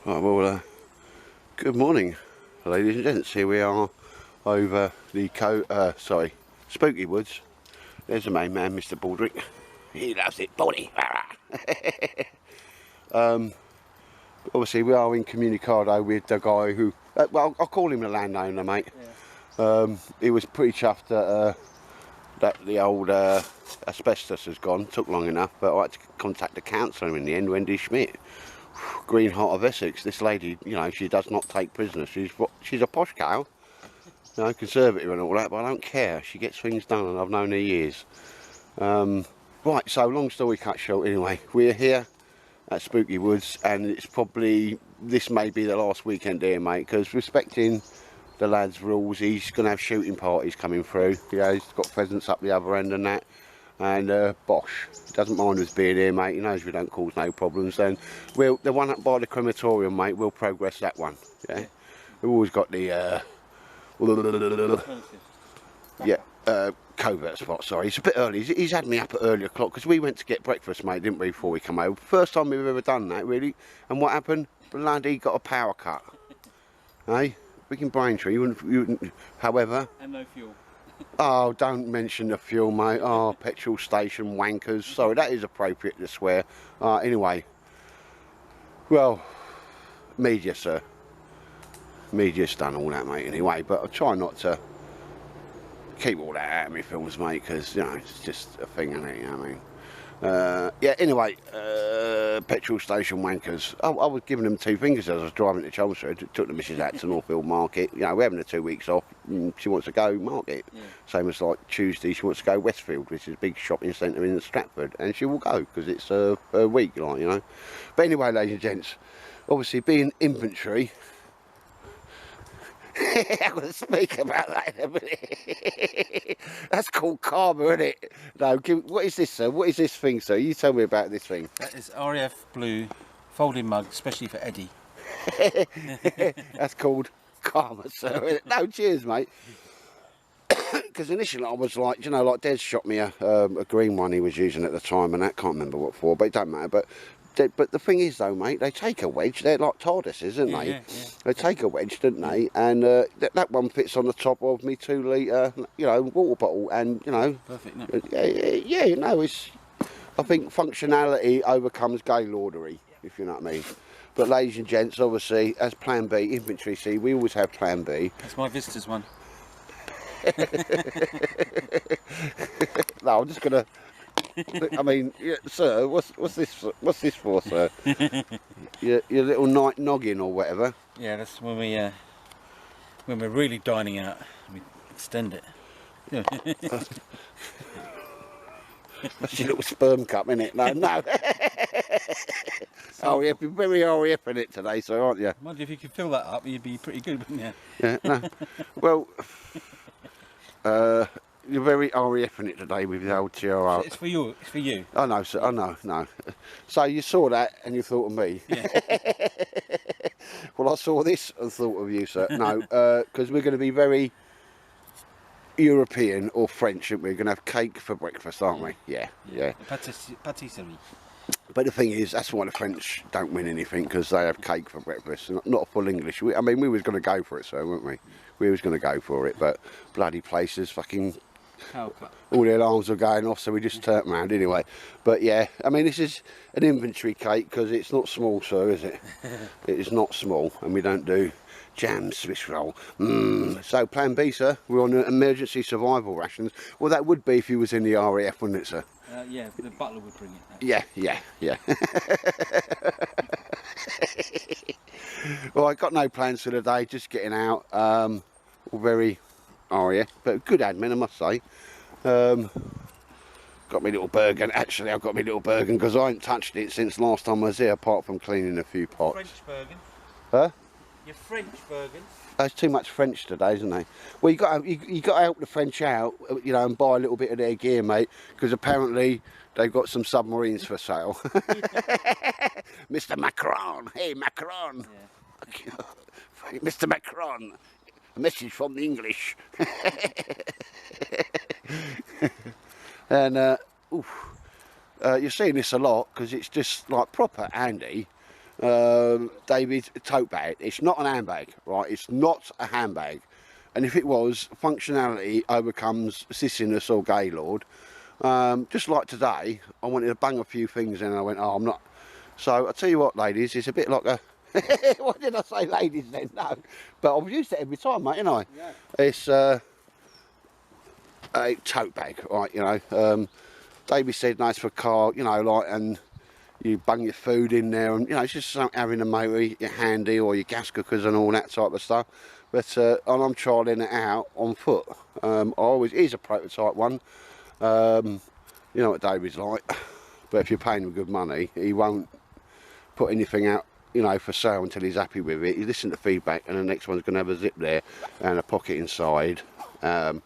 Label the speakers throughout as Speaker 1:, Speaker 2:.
Speaker 1: Right, well, good morning, ladies and gents. Here we are over the Spooky Woods. There's the main man, Mr. Baldrick. He loves it, Baldy. Obviously, we are incommunicado with the guy who, well, I'll call him the landowner, mate. Yeah. He was pretty chuffed that the old asbestos has gone. Took long enough, but I had to contact the councillor in the end, Wendy Schmidt. Green Heart of Essex. This lady, you know, she does not take prisoners. She's a posh cow, you know, conservative and all that, but I don't care. She gets things done, and I've known her years. Right, so long story cut short. Anyway, we're here at Spooky Woods, and it's probably, this may be the last weekend here, mate, because respecting the lad's rules, he's going to have shooting parties coming through. Yeah, he's got presents up the other end and that. And Bosch doesn't mind us being here, mate. He knows we don't cause no problems. And the one up by the crematorium, mate, we'll progress that one. Yeah, we've always got the covert spot. Sorry, it's a bit early. He's had me up at early o'clock because we went to get breakfast, mate, didn't we? Before we come over, first time we've ever done that, really. And what happened? Bloody got a power cut. Hey, we can Braintree. You wouldn't. However,
Speaker 2: and no fuel.
Speaker 1: Oh, don't mention the fuel, mate. Oh, petrol station wankers. Sorry, that is appropriate to swear. Anyway. Well, media, sir. Media's done all that, mate, anyway. But I try not to keep all that out of me films, mate, because, you know, it's just a thing, isn't it? You know what I mean? Yeah, anyway, petrol station wankers. I was giving them two fingers as I was driving to Chelmsford. Took the missus out to Northfield Market. You know, we're having the 2 weeks off. She wants to go market. Yeah. Same as like Tuesday, she wants to go Westfield, which is a big shopping centre in Stratford, and she will go because it's a week, like, you know. But anyway, ladies and gents, obviously being infantry. I'm going to speak about that in a minute. That's called karma, isn't it? No, what is this, sir? What is this thing, sir? You tell me about this thing.
Speaker 2: That is RAF blue folding mug, especially for Eddie.
Speaker 1: That's called karma, sir. No, cheers, mate. Because initially I was like, you know, like Des shot me a green one he was using at the time, and that, can't remember what for, but it don't matter. But the thing is, though, mate, they take a wedge. They're like TARDISes, aren't they? Yeah. They take a wedge, don't they? And that one fits on the top of me 2 litre, you know, water bottle, and you know.
Speaker 2: Perfect. No?
Speaker 1: Yeah, you know, it's. I think functionality overcomes gaylordery, if you know what I mean. But ladies and gents, obviously, as Plan B, infantry, see, we always have Plan B.
Speaker 2: That's my visitors one.
Speaker 1: No, I'm just gonna. I mean, yeah, sir, what's this? What's this for, sir? your little night noggin or whatever.
Speaker 2: Yeah, that's when we're really dining out. We extend it. Yeah.
Speaker 1: That's your little sperm cup, innit? No. Oh, you've been very RAF in it today, so aren't you?
Speaker 2: Mind you, if you could fill that up, you'd be pretty good, wouldn't you?
Speaker 1: Yeah. No. Well. You're very RAF in it today with the old TRR.
Speaker 2: It's for you. It's for you.
Speaker 1: Oh no, sir. Oh no. So you saw that and you thought of me.
Speaker 2: Yeah.
Speaker 1: Well, I saw this and thought of you, sir. No, because we're going to be very European or French, and we're going to have cake for breakfast, aren't we? Yeah.
Speaker 2: Patisserie.
Speaker 1: But the thing is, that's why the French don't win anything, because they have cake for breakfast, not full English. I mean, we was going to go for it, sir, weren't we? We was going to go for it, but bloody places, fucking. All the alarms were going off, so we just turned around anyway. But yeah, I mean, this is an inventory cake because it's not small, sir, is it? It is not small, and we don't do jam Swiss roll. So Plan B, sir, we're on emergency survival rations. Well, that would be if you was in the RAF, wouldn't it, sir?
Speaker 2: Yeah, the butler would bring it.
Speaker 1: Yeah. Well, I got no plans for the day, just getting out. All very RAF, but good admin, I must say. Got me little Bergen. Actually, I've got me little Bergen because I ain't touched it since last time I was here, apart from cleaning a few pots.
Speaker 2: French Bergen.
Speaker 1: Huh?
Speaker 2: Your French Bergen.
Speaker 1: There's too much French today, isn't there? Well, you got to help the French out, you know, and buy a little bit of their gear, mate, because apparently they've got some submarines for sale. Mr. Macron, hey Macron, yeah. Mr. Macron. A message from the English. And you're seeing this a lot because it's just like proper handy David's tote bag. It's not an handbag, right? It's not a handbag. And if it was, functionality overcomes sissiness or gaylord. Just like today, I wanted to bung a few things in and I went, oh, I'm not. So I'll tell you what, ladies, it's a bit like a... What did I say, ladies, then? No. But I've used it every time, mate, ain't I? Yeah. It's a tote bag, right, you know. David said, no, it's for a car, you know, like, and you bung your food in there, and, you know, it's just having a motor, your handy, or your gas cookers and all that type of stuff. But and I'm trialling it out on foot. Here's a prototype one. You know what David's like. But if you're paying him good money, he won't put anything out, you know, for sale until he's happy with it. You listen to feedback, and the next one's going to have a zip there and a pocket inside, and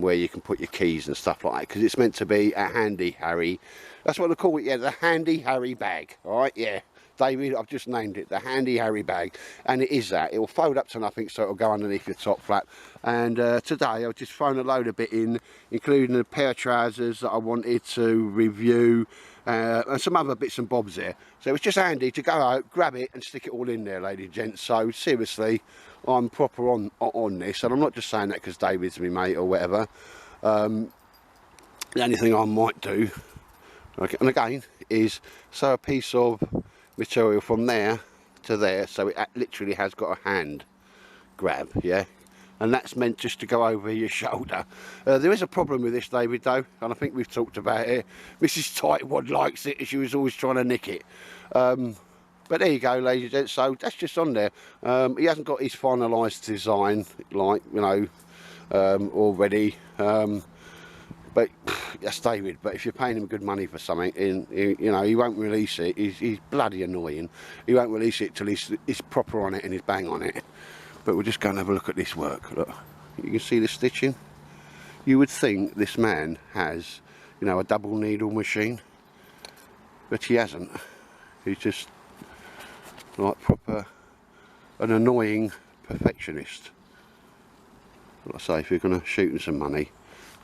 Speaker 1: where you can put your keys and stuff like that, because it's meant to be a handy Harry. That's what they call it, yeah, the handy Harry bag. All right, yeah, David, I've just named it the handy Harry bag, and it is that. It will fold up to nothing, so it'll go underneath your top flap. And today I've just thrown a load of bit in, including a pair of trousers that I wanted to review, and some other bits and bobs there. So it's just handy to go out, grab it and stick it all in there, ladies and gents. So seriously, I'm proper on this, and I'm not just saying that because David's my mate or whatever. The only thing I might do, okay, and again, is sew a piece of material from there to there, so it literally has got a hand grab, yeah. And that's meant just to go over your shoulder. There is a problem with this, David, though, and I think we've talked about it. Mrs. Tightwad likes it, and she was always trying to nick it. But there you go, ladies and gents, so that's just on there. He hasn't got his finalised design, like, you know, already. But that's David. But if you're paying him good money for something, you know, he won't release it. He's bloody annoying. He won't release it till he's proper on it and he's bang on it. But we'll just go and have a look at this work. Look, you can see the stitching. You would think this man has, you know, a double needle machine, but he hasn't. He's just like proper an annoying perfectionist. Like I say, if you're going to shoot him some money,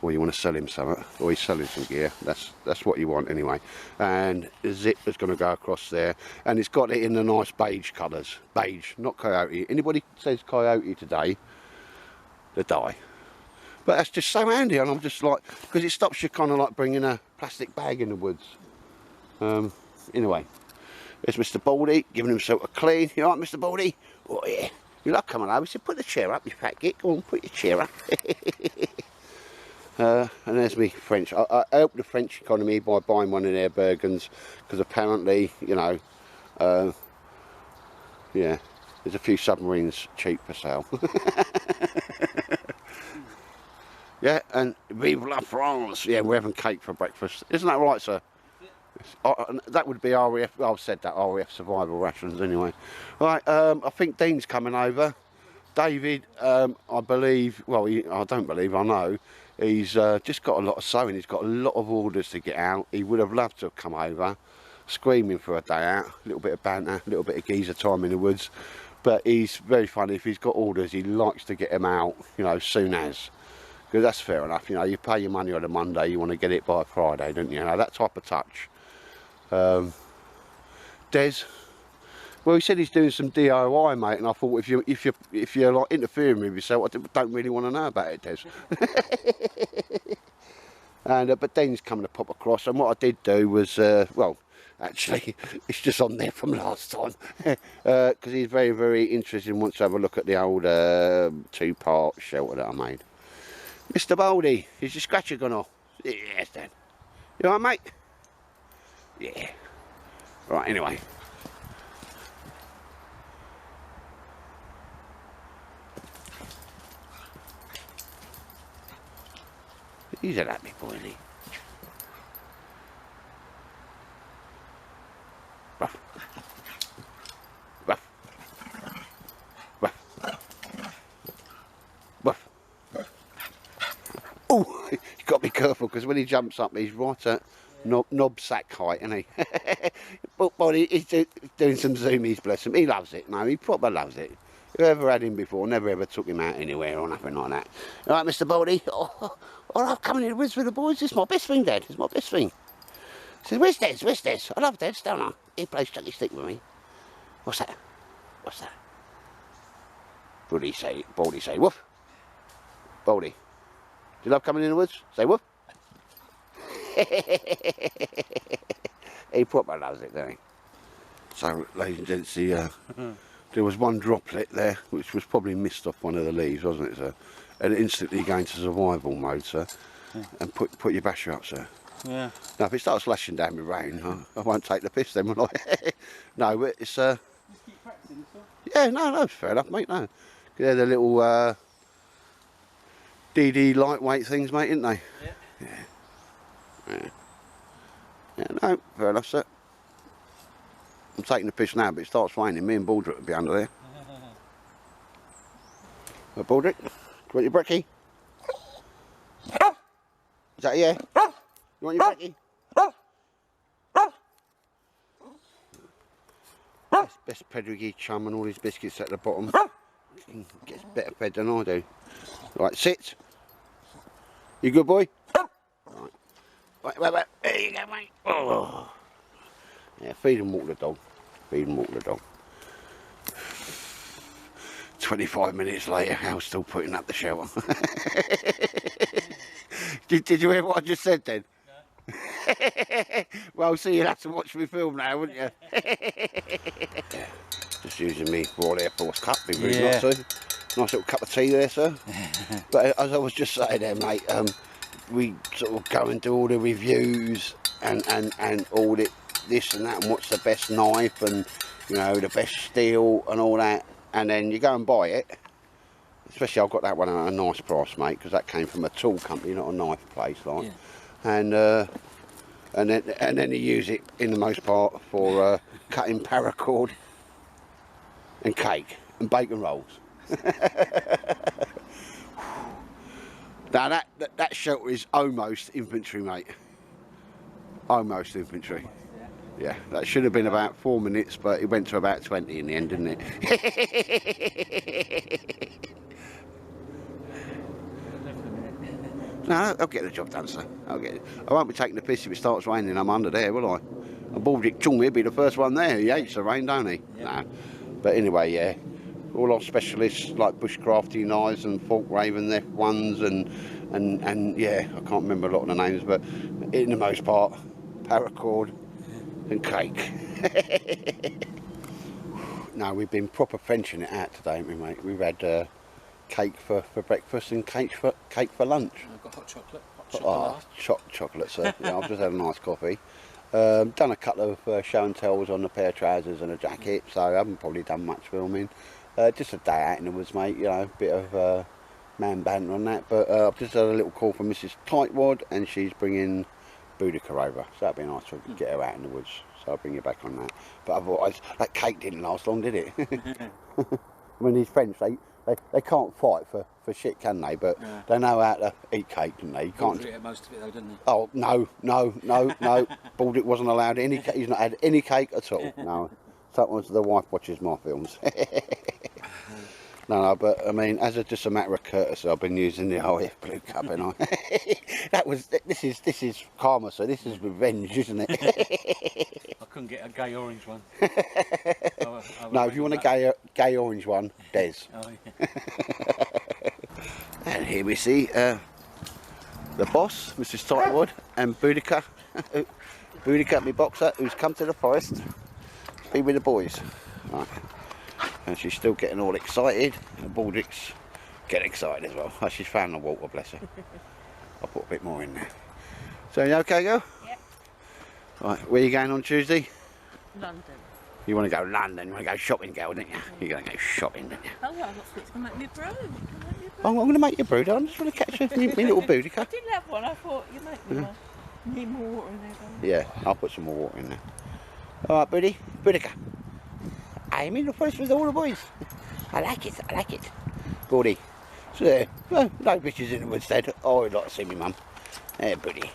Speaker 1: or you want to sell him something, or he's selling some gear, that's what you want anyway. And the zip is going to go across there, and it's got it in the nice beige colours. Beige, not coyote. Anybody says coyote today, they die. But that's just so handy, and I'm just like, because it stops you kind of like bringing a plastic bag in the woods. Anyway, there's Mr. Baldy giving himself a clean. You all right, Mr. Baldy? Oh yeah. You like coming over? He said, put the chair up, you fat git. Go on, put your chair up. And there's me French. I helped the French economy by buying one of their Bergens, because apparently, you know, yeah, there's a few submarines cheap for sale. Yeah, and vive la France. Yeah, we're having cake for breakfast. Isn't that right, sir? That would be RAF. Well, I've said that, RAF survival rations anyway. Right, I think Dean's coming over. David, I believe, well, I don't believe, I know, he's just got a lot of sewing. He's got a lot of orders to get out. He would have loved to have come over, screaming for a day out, a little bit of banter, a little bit of geezer time in the woods. But he's very funny. If he's got orders, he likes to get them out, you know, soon as. Because that's fair enough, you know, you pay your money on a Monday, you want to get it by Friday, don't you? You know, that type of touch. Des, well, he said he's doing some DIY, mate, and I thought if you're like interfering with yourself, I don't really want to know about it, Des. And but Dean's coming to pop across, and what I did do was, well, actually, it's just on there from last time, because he's very, very interested and wants to have a look at the old two-part shelter that I made. Mr. Baldy, is your scratcher gone off? Yes, Dan. You alright, mate? Yeah. Right, anyway. He's a happy boy, isn't he? Ruff. Ruff. Ruff. Ruff. Oh, you've got to be careful, because when he jumps up, he's right at knob sack height, isn't he? But he's doing some zoomies, bless him. He loves it, no, he proper loves it. Whoever had him before never ever took him out anywhere or nothing like that. All right, Mr. Baldy? Oh, I'm coming in the woods with the boys. This is my best thing, Dad. It's my best thing. He says, where's Des? Where's Des? I love Des, don't I? He plays chucky stick with me. What's that? What's that? Baldy say woof. Baldy, do you love coming in the woods? Say woof. He proper loves it, doesn't he? So, ladies and gents, there was one droplet there, which was probably missed off one of the leaves, wasn't it, sir? And instantly you go into survival mode, sir, and put your basher up, sir.
Speaker 2: Yeah.
Speaker 1: Now, if it starts lashing down with rain, I won't take the piss then, will I? No, but it's
Speaker 2: Just keep practicing, so.
Speaker 1: yeah, no, fair enough, mate. No, they're the little DD lightweight things, mate, isn't they? Yeah. Yeah, no, fair enough, sir. I'm taking the piss now, but it starts raining. Me and Baldrick will be under there. Well, Baldrick, do you want your brekkie? Is that yeah? You want your brekkie? Best pedigree chum and all his biscuits at the bottom. He gets better fed than I do. Right, sit. You good boy? Right. There you go, mate. Oh. Yeah, feed and walk the dog. Feed and walk the dog. 25 minutes later, Hal's still putting up the shower. Did you hear what I just said then? No. Well, see, you'll have to watch me film now, wouldn't you? Just using me Royal Air Force cup, be really nice, sir. Nice little cup of tea there, sir. But as I was just saying there, mate, we sort of go and do all the reviews and all this and that, and what's the best knife and, you know, the best steel and all that. And then you go and buy it. Especially I've got that one at a nice price, mate, because that came from a tool company, not a knife place, like. Yeah. And then you use it in the most part for cutting paracord and cake and bacon rolls. Now that shelter is almost infantry, mate. Almost infantry. Yeah, that should have been about 4 minutes, but it went to about 20 in the end, didn't it? No, I'll get the job done, sir. I won't be taking the piss if it starts raining. I'm under there, will I? And Baldic Chung will be the first one there. He hates the rain, don't he? Yep. No. But anyway, yeah. All our specialists like bushcrafty knives and fork raven F1s and yeah, I can't remember a lot of the names, but in the most part, paracord and cake. No, we've been proper Frenching it out today, haven't we, mate? We've had cake for breakfast and cake for lunch.
Speaker 2: I've got hot chocolate.
Speaker 1: Chocolate, sir. Yeah, I've just had a nice coffee. Done a couple of show and tells on a pair of trousers and a jacket, so I haven't probably done much filming. Just a day out in the woods, mate, you know, a bit of man banter on that, but I've just had a little call from Mrs. Tightwad and she's bringing Buddica over, so that'd be nice to get her out in the woods, so I'll bring you back on that. But otherwise, that cake didn't last long, did it? I mean, these French, they can't fight for shit, can they? But yeah, they know how to eat cake, don't they? You can't
Speaker 2: eat most of it though, didn't they?
Speaker 1: Oh, no. Baldic wasn't allowed any cake. He's not had any cake at all. No. Sometimes the wife watches my films. No, but I mean, just a matter of courtesy, I've been using the OF Blue Cup, and this is karma, so this is revenge, isn't it?
Speaker 2: I couldn't get a gay orange one.
Speaker 1: No, if you want a gay orange one, Des.
Speaker 2: Oh, yeah.
Speaker 1: And here we see the boss, Mrs. Tightwood, and Buddica. Buddica, my boxer, who's come to the forest to be with the boys. Right. And she's still getting all excited, and Baldic's getting excited as well. Oh, she's found the water, bless her. I'll put a bit more in there. So, you okay, girl?
Speaker 3: Yep.
Speaker 1: Right, where are you going on Tuesday?
Speaker 3: London.
Speaker 1: You want to go London, you want to go shopping, girl, don't you? You're going to go shopping, don't you?
Speaker 3: Oh, well, what's going to make me brew?
Speaker 1: Oh, I'm going to make you a brew, darling. I just want to catch me little Buddica.
Speaker 3: I didn't have one, I thought you make me one. Need more water in there, don't you?
Speaker 1: Yeah, I'll put some more water in there. Alright, Buddica. I'm in the forest with all the boys. I like it. Baldy. So there, well, no bitches in the woods then. Oh, I'd like to see me mum. There, Buddy.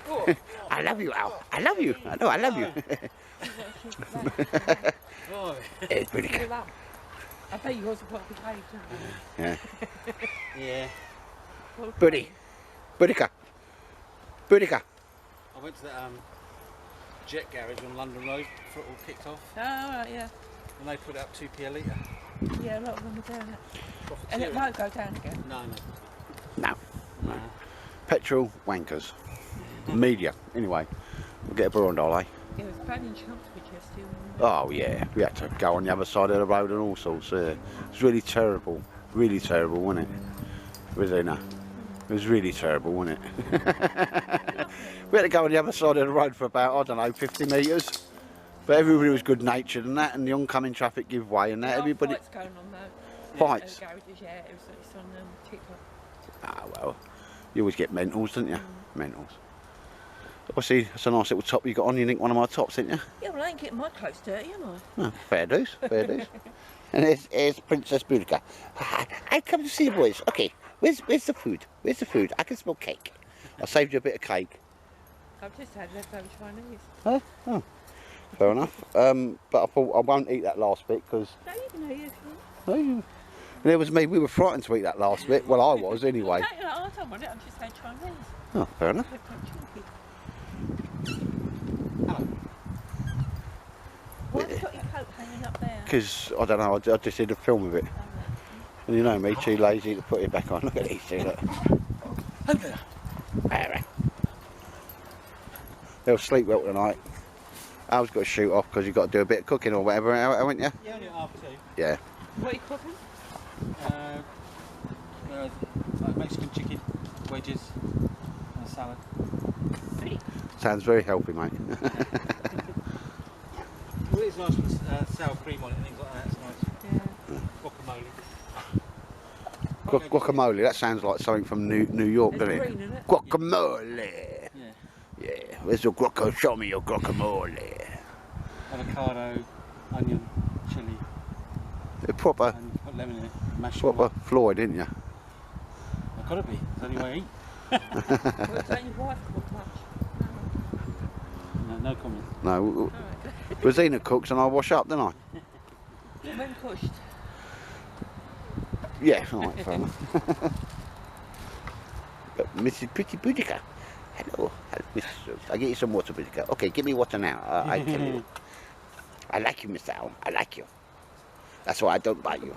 Speaker 3: Oh,
Speaker 1: I love you, Al. I love you. I know, I love you. There's Buddica.
Speaker 3: I bet you was a proper cage,
Speaker 1: Yeah.
Speaker 2: Yeah.
Speaker 1: Buddica.
Speaker 2: I went to that Jet Garage on London Road before it all kicked off.
Speaker 3: Oh, right, yeah.
Speaker 2: And they put out 2p a litre.
Speaker 3: Yeah, a lot of them are doing it. And it won't go down again.
Speaker 2: No, no.
Speaker 1: No. No. Petrol wankers. Media. Anyway, we'll get a Burundal, eh?
Speaker 3: It was bad in Chelmsford yesterday.
Speaker 1: Oh yeah, we had to go on the other side of the road and all sorts. It was really terrible, wasn't it? Zeena? It was really terrible, wasn't it? We had to go on the other side of the road for about, I don't know, 50 metres. But everybody was good natured and that, and the oncoming traffic give way and that. Everybody.
Speaker 3: Fights going on though.
Speaker 1: Fights?
Speaker 3: Garages, yeah, it's on TikTok.
Speaker 1: Ah well, you always get mentals, don't you? Mentals. Obviously, it's a nice little top you got on. You nicked one of my tops, didn't you?
Speaker 3: Yeah, well, I ain't getting my clothes dirty, am I?
Speaker 1: Oh, fair dues, fair dues. And here's Princess Buddica. I come to see the boys. Okay, where's the food? Where's the food? I can smell cake. I saved you a bit of cake.
Speaker 3: I've just had leftover Chinese.
Speaker 1: Huh? Oh, fair enough. But I thought I won't eat that last bit because.
Speaker 3: No, you can eat it.
Speaker 1: And it was me. We were frightened to eat that last bit. Well, I was anyway.
Speaker 3: No, I don't want it. I've just had Chinese.
Speaker 1: Oh, fair enough.
Speaker 3: Why have you got your coat hanging up there?
Speaker 1: Because I don't know. I just did a film of it. And you know me, too lazy to put it back on. Look at these two. Look. They'll sleep well tonight. Al's got to shoot off because you've got to do a bit of cooking or whatever, haven't you?
Speaker 2: Yeah, only at half 2.
Speaker 1: Yeah.
Speaker 3: What are you cooking?
Speaker 2: Like Mexican chicken, wedges, and a salad.
Speaker 3: Really?
Speaker 1: Sounds very healthy, mate.
Speaker 2: Well, it's nice with sour cream on it and things like that. It's nice.
Speaker 3: Yeah.
Speaker 2: Guacamole.
Speaker 1: Guacamole, that sounds like something from New York,
Speaker 3: It's
Speaker 1: doesn't
Speaker 3: green,
Speaker 1: it?
Speaker 3: isn't it?
Speaker 1: Guacamole!
Speaker 2: Yeah.
Speaker 1: Yeah, where's your guac? Show me your guacamole.
Speaker 2: Avocado, onion, chilli,
Speaker 1: A proper,
Speaker 2: and you put lemon in it. Mash it
Speaker 1: proper
Speaker 2: up.
Speaker 1: Floyd, didn't you?
Speaker 2: I've got to be. It's the only way I eat.
Speaker 3: Well, don't your wife cook much?
Speaker 2: No comment.
Speaker 1: No,
Speaker 3: No.
Speaker 1: Zeena cooks and I wash up, don't I?
Speaker 3: When pushed.
Speaker 1: Yeah, alright, fair enough. But Mrs. Pretty Buddica. Hello, Mrs. I'll get you some water, Buddica. Okay, give me water now. I tell you. I like you, Mr. Al. I like you. That's why I don't bite you.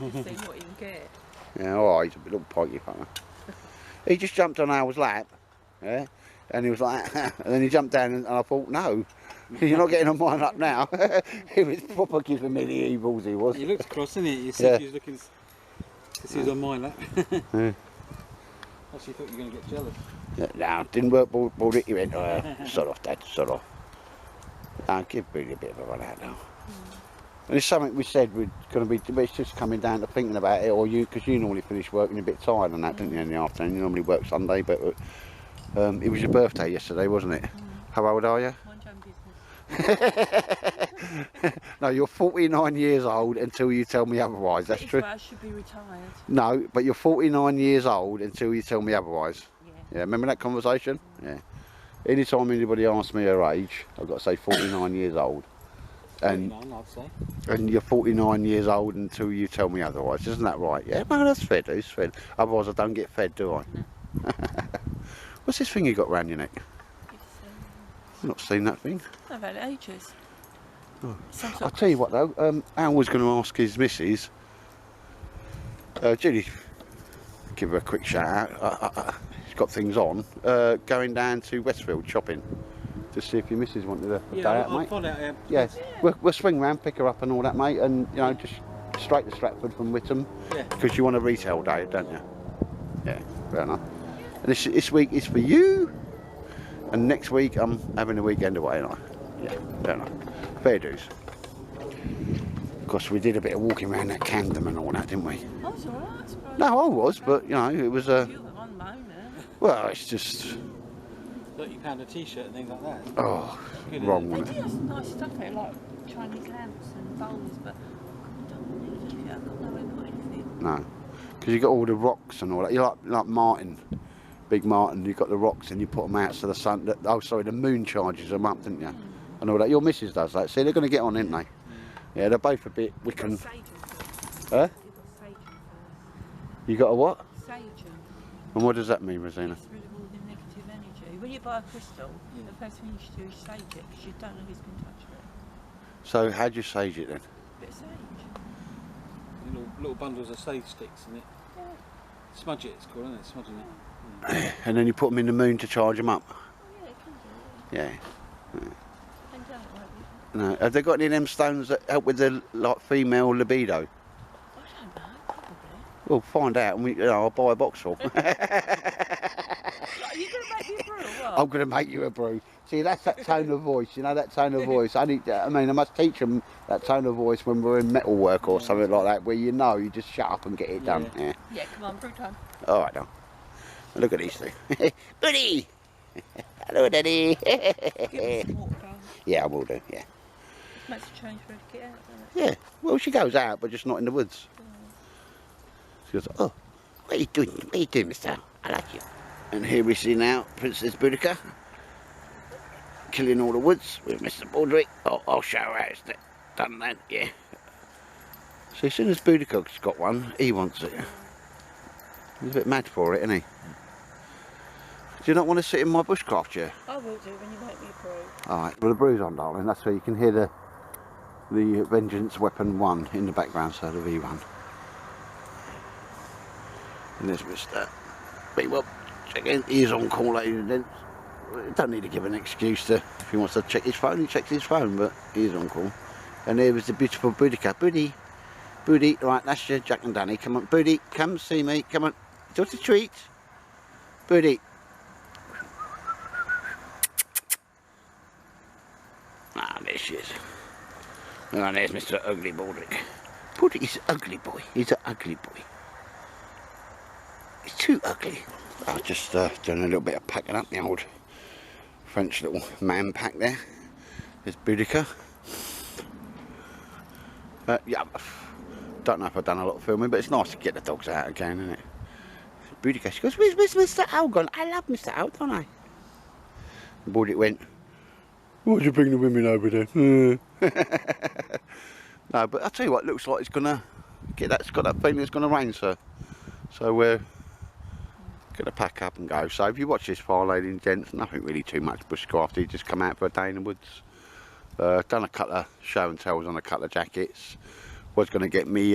Speaker 3: See what you can get.
Speaker 1: Yeah, oh, he's a little pikey fella. He just jumped on Al's lap, yeah, and he was like, and then he jumped down, and I thought, no, you're not getting on mine up now. He was proper giving me the evils, he was.
Speaker 2: You looked across, didn't you? You see
Speaker 1: Yeah.
Speaker 2: he was looking. He was on mine lap.
Speaker 1: Yeah.
Speaker 2: Actually, thought you were going to get jealous.
Speaker 1: Yeah, no, didn't work, bought it, you went, sod off, Dad, sod off. Give Billy a bit of a run out now. And it's something we said we're going to be, but it's just coming down to thinking about it, or you, because you normally finish working a bit tired and that, don't you, in the afternoon? You normally work Sunday, but it was your birthday yesterday, wasn't it? How old are you?
Speaker 3: Mind your own business.
Speaker 1: No, you're 49 years old until you tell me otherwise, that's
Speaker 3: That is
Speaker 1: true.
Speaker 3: why I should be retired.
Speaker 1: No, but you're 49 years old until you tell me otherwise.
Speaker 3: Yeah.
Speaker 1: Yeah, remember that conversation? Yeah. Anytime anybody asks me her age, I've got to say 49 years old. And
Speaker 2: 49, I'd say.
Speaker 1: and you're 49 years old until you tell me otherwise, isn't that right? Yeah, well, that's fair, dude, it's fair. Otherwise I don't get fed, do I?
Speaker 3: No.
Speaker 1: What's this thing you got round your neck?
Speaker 3: It's,
Speaker 1: I've not seen that thing.
Speaker 3: I've had it ages.
Speaker 1: Oh.
Speaker 3: Some sort
Speaker 1: I'll
Speaker 3: of
Speaker 1: tell you what though, Al was going to ask his missus, Judy, give her a quick shout out, she's got things on, going down to Westfield shopping to see if your missus wanted a day out,
Speaker 2: I'll
Speaker 1: mate.
Speaker 2: find out.
Speaker 1: Yeah, we'll swing round, pick her up and all that, mate, and you know, just straight to Stratford from Whittam,
Speaker 2: Yeah.
Speaker 1: because you want a retail day, don't you? Yeah, fair enough. And this week is for you, and next week I'm having a weekend away, and yeah, fair enough. Fair dues. Of course, we did a bit of walking around that Camden and all that, didn't we?
Speaker 3: I was alright, I suppose.
Speaker 1: No, I was, but you know, it was a.
Speaker 3: You were on loan there.
Speaker 1: Well, it's just.
Speaker 2: £30 a t-shirt and things like that.
Speaker 1: Oh,
Speaker 2: Good,
Speaker 1: wrong,
Speaker 3: They
Speaker 1: wasn't
Speaker 3: do
Speaker 1: it?
Speaker 3: have some nice stuff here, like Chinese lamps and bowls, but I don't need anything. I've got nowhere to put anything.
Speaker 1: No, because you got all the rocks and all that. You like Martin, Big Martin. You got the rocks and you put them out so the sun. Oh, sorry, the moon charges them up, didn't you? And all that. Your missus does that. See, they're going to get on, aren't they? Yeah, they're both a bit Wiccan.
Speaker 3: Sage first.
Speaker 1: Huh?
Speaker 3: You've got sage first.
Speaker 1: You got a what?
Speaker 3: Sage.
Speaker 1: And what does that mean, Rosina?
Speaker 3: Gets rid of all the negative energy. when you buy a crystal, the first thing you should do is sage it, because you don't know who's been touching it.
Speaker 1: So how do you sage it then?
Speaker 3: Bit of sage.
Speaker 2: Little bundles of sage sticks in it.
Speaker 3: Yeah.
Speaker 2: Smudge it, it's called, isn't it? Smudging it.
Speaker 1: And then you put them in the moon to charge them up?
Speaker 3: Oh yeah, it can do.
Speaker 1: Yeah.
Speaker 3: And don't like it.
Speaker 1: No. Have they got any of them stones that help with the like female libido?
Speaker 3: I don't know, probably.
Speaker 1: Well, find out and I'll buy a box full.
Speaker 3: Like, are you going to make me a brew or what?
Speaker 1: I'm going to make you a brew. See, that's that tone of voice, you know, that tone of voice. I must teach them that tone of voice when we're in metal work or something like that, where you know, you just shut up and get it done. Yeah,
Speaker 3: Yeah, come on, brew time.
Speaker 1: All right, now. Look at these two. Buddy! Hello, Daddy.
Speaker 3: Give us some water, darling.
Speaker 1: Yeah, I will do, yeah.
Speaker 3: It makes a change for her to get out, doesn't it?
Speaker 1: Yeah, well, she goes out, but just not in the woods. She goes, oh, what are you doing? What are you doing, mister? I like you. And here we see now Princess Buddica killing all the woods with Mr. Baldrick. Oh, I'll show her how it's done then, yeah. So as soon as Buddica's got one, he wants it. He's a bit mad for it, isn't he? Do you not want to sit in my bushcraft chair?
Speaker 3: I will do when you make me a brew.
Speaker 1: Alright, well the brew's on, darling. That's where you can hear the Vengeance Weapon 1 in the background, so the V1. And there's Mr. B-Wop. Check in. He's on call, ladies and gents. Don't need to give an excuse to, if he wants to check his phone, he checks his phone, but he's on call. And there was the beautiful Buddica. Buddy, right, that's your Jack and Danny. Come on, Buddy, come see me. Come on, just a treat. Buddy. Ah, there she is. Oh, there's Mr. Ugly Baldrick. Buddy is an ugly boy. He's an ugly boy. He's too ugly. I've just done a little bit of packing up the old French little man pack there. There's Buddica. Yeah, don't know if I've done a lot of filming, but it's nice to get the dogs out again, isn't it? Buddica, she goes, where's Mr. Owl gone? I love Mr. Owl, don't I? And Baldrick went, why'd you bring the women over there? No, but I'll tell you what, it looks like it's gonna get that. It's got that feeling it's gonna rain, sir. So we're gonna pack up and go. So if you watch this far, ladies and gents, nothing really too much bushcraft. You just come out for a day in the woods. Done a couple of show and tells on a couple of jackets. Was gonna get me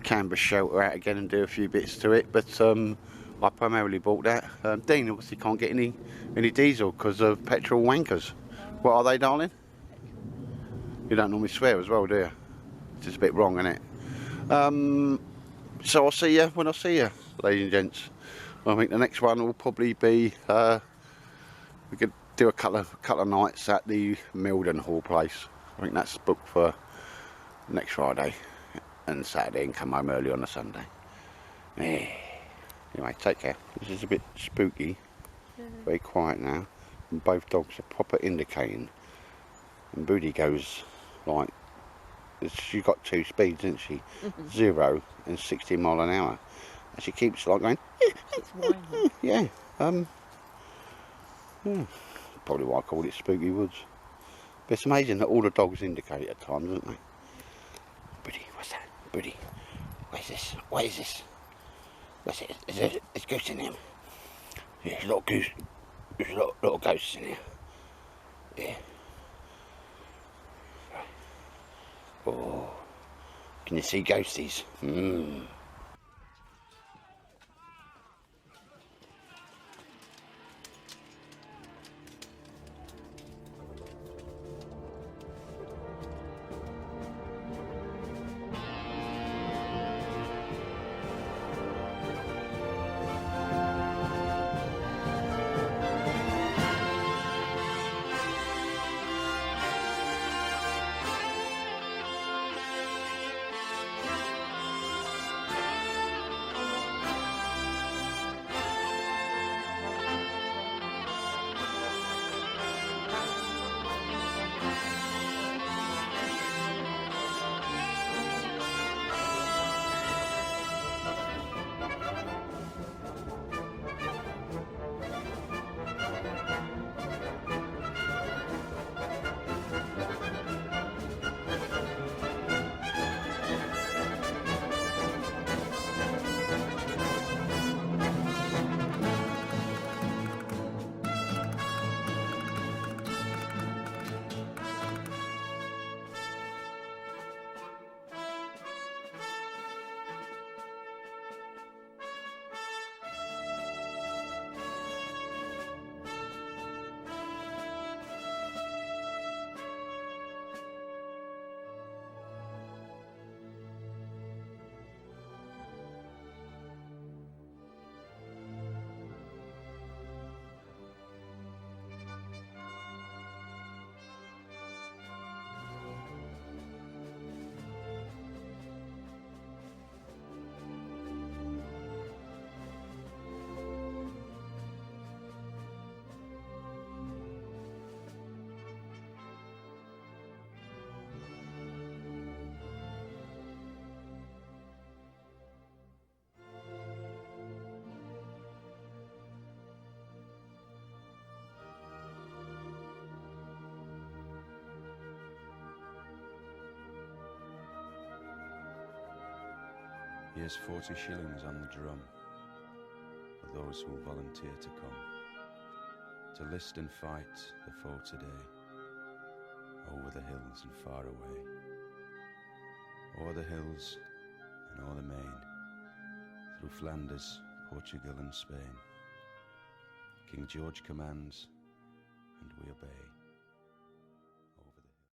Speaker 1: canvas shelter out again and do a few bits to it, but I primarily bought that. Dean obviously can't get any diesel because of petrol wankers. What are they, darling? You don't normally swear as well, do you? It's just a bit wrong, isn't it? So I'll see you when I see you, ladies and gents. I think the next one will probably be we could do a couple of nights at the Milden Hall place. I think that's booked for next Friday and Saturday, and come home early on a Sunday. Anyway, take care. This is a bit spooky. Very quiet now. And both dogs are proper indicating. And Booty goes like, she's got 2 speeds, isn't she? 0 and 60 mile an hour. And she keeps like going, yeah. Yeah. Probably why I call it Spooky Woods. But it's amazing that all the dogs indicate at times, isn't they? Booty, what's that? Booty, what is this? What is this? What's it? There's a ghost in here. Yeah, there's a lot of goose. There's a lot of ghosts in here. Yeah. Oh, can you see ghosties?
Speaker 4: Here's 40 shillings on the drum for those who volunteer to come, to list and fight the foe today, over the hills and far away, o'er the hills and o'er the main, through Flanders, Portugal and Spain. King George commands, and we obey.